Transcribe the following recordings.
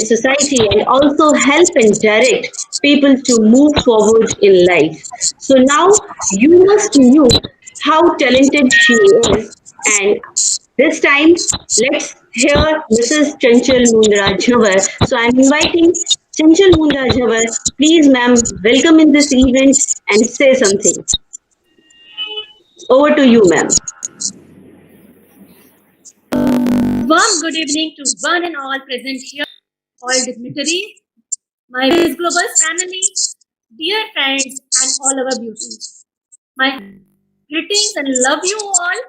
society and also help and direct people to move forward in life. So now you must knew how talented she is, and this time let's hear Mrs. Chanchal Mundra Jhawar. So I'm inviting Chanchal Mundra Jhawar. Please, ma'am, welcome in this event and say something. Over to you, ma'am. Warm good evening to one and all present here, all dignitaries, my Miss Global family, dear friends, and all our beauties. My greetings and love you all.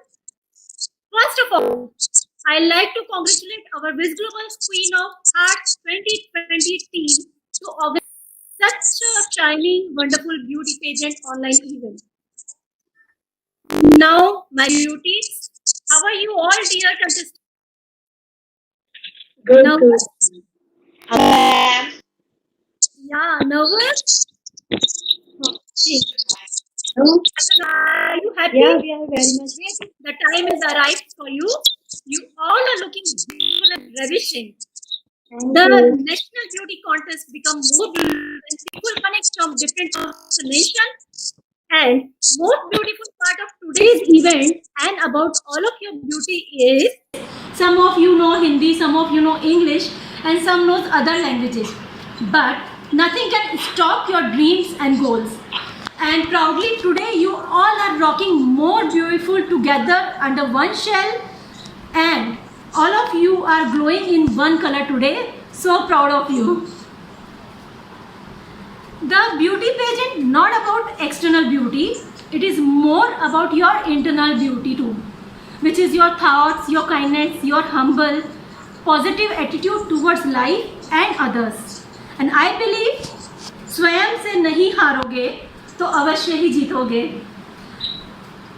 First of all, I like to congratulate our Miss Global Queen of Hearts 2020 team to organize such a shining, wonderful beauty pageant online event. Now, my beauties, how are you all, dear contestants? Good, Now, good. yeah, nervous? Okay. No? Are you happy? Yeah, we are very much. The time is arrived for you. You all are looking beautiful and ravishing. Thank The you. national beauty contest become more beautiful and people connect from different parts of the nation. And most beautiful part of today's event and about all of your beauty is some of you know Hindi, some of you know English, and some knows other languages. But nothing can stop your dreams and goals. And proudly today you all are rocking more beautiful together under one shell, and all of you are glowing in one color today. So proud of you. The beauty pageant not about external beauty, it is more about your internal beauty too, which is your thoughts, your kindness, your humble, positive attitude towards life and others. And I believe स्वयं से नहीं हारोगे तो अवश्य ही जीतोगे.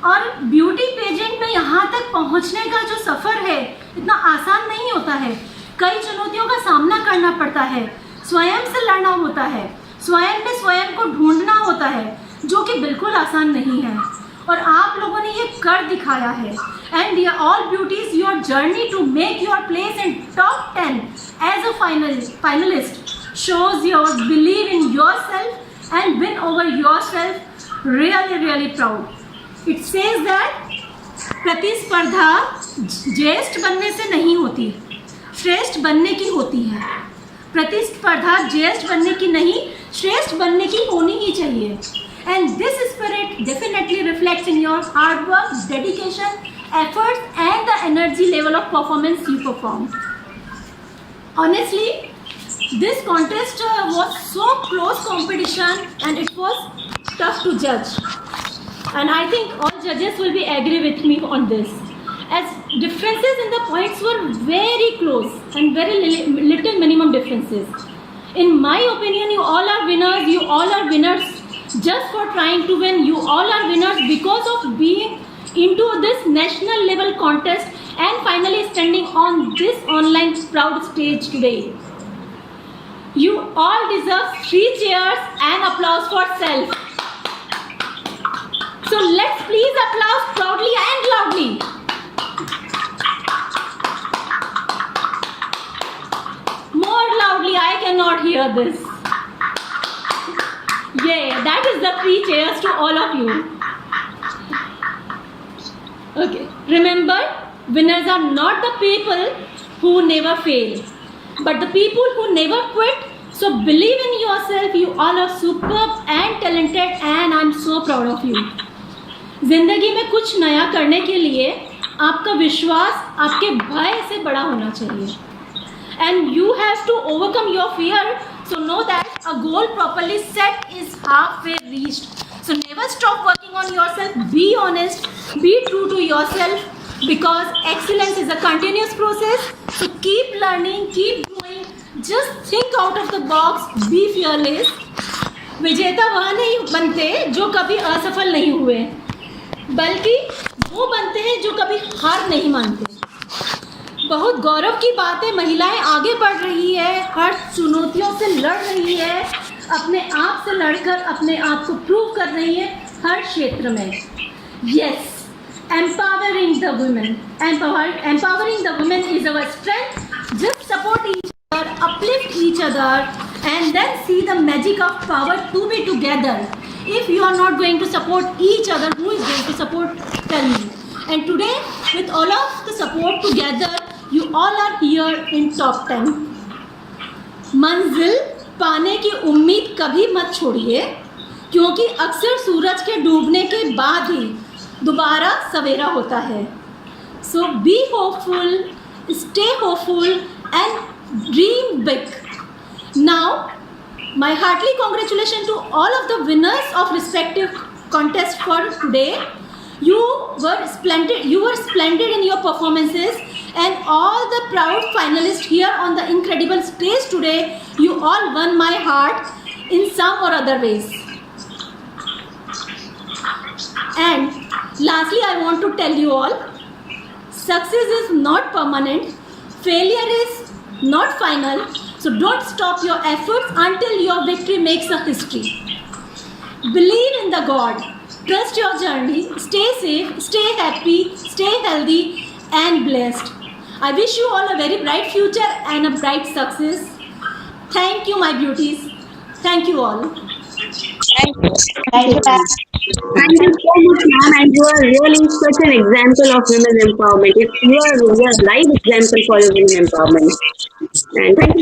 और beauty pageant में यहाँ तक पहुँचने का जो सफ़र है इतना आसान नहीं होता है. कई चुनौतियों का सामना करना पड़ता है, स्वयं से लड़ना होता है, स्वयं में स्वयं को ढूंढना होता है, जो कि बिल्कुल आसान नहीं है. और आप लोगों ने ये कर दिखाया है. And dear all beauties, your journey to make your place in top 10 as a finalist shows your belief in yourself and win over yourself. Really proud. It says that प्रतिस्पर्धा ज्येष्ठ बनने से नहीं होती, श्रेष्ठ बनने की होती है. प्रतिस्पर्धा ज्येष्ठ बनने की नहीं, श्रेष्ठ बनने की होनी ही चाहिए. And this spirit definitely reflects in your hard work, dedication, efforts and the energy level of performance you performed. Honestly, this contest was so close competition and it was tough to judge. And I think all judges will be agree with me on this, as differences in the points were very close and very little minimum differences. In my opinion, you all are winners. You all are winners just for trying to win. You all are winners because of being into this national level contest and finally standing on this online proud stage today. You all deserve 3 cheers and applause for self. So let's please applaud proudly and loudly. More loudly, I cannot hear this. Yeah, that is the 3 cheers to all of you. Okay, remember, winners are not the people who never fail, but the people who never quit. So believe in yourself. You all are superb and talented and I'm so proud of you. जिंदगी में कुछ नया करने के लिए आपका विश्वास आपके भय से बड़ा होना चाहिए. And you have to overcome your fear. So know that a goal properly set is halfway reached. So never stop working on yourself. Be honest. Be true to yourself. Because excellence is a continuous process. So keep learning, keep growing. Just think out of the box. Be fearless. विजेता वह नहीं बनते जो कभी असफल नहीं हुए, बल्कि वो बनते हैं जो कभी हार नहीं मानते. बहुत गौरव की बात है, महिलाएं आगे बढ़ रही है, हर चुनौतियों से लड़ रही है, अपने आप से लड़कर अपने आप को प्रूव कर रही है हर क्षेत्र में. Yes, empowering the women is our strength. Just support each other, uplift other, and then see the magic of power to be together. If you are not going to support each other, who is going to support? Tell me. And today, with all of the support together, you all are here in top 10. मंजिल पाने की उम्मीद कभी मत छोड़िए, क्योंकि अक्सर सूरज के डूबने के बाद ही दोबारा सवेरा होता है. So be hopeful, stay hopeful and dream big. Now, my heartily congratulations to all of the winners of respective contest for today. You were splendid in your performances, and all the proud finalists here on the incredible stage today, you all won my heart in some or other ways. And lastly, I want to tell you all, success is not permanent, failure is not final, so don't stop your efforts until your victory makes a history. Believe in the God, trust your journey, stay safe, stay happy, stay healthy and blessed. I wish you all a very bright future and a bright success. Thank you, my beauties. Thank you all. Thank you, ma'am. Thank you so much, ma'am, and you are really such an example of women empowerment. You are a live example for your women empowerment. And thank you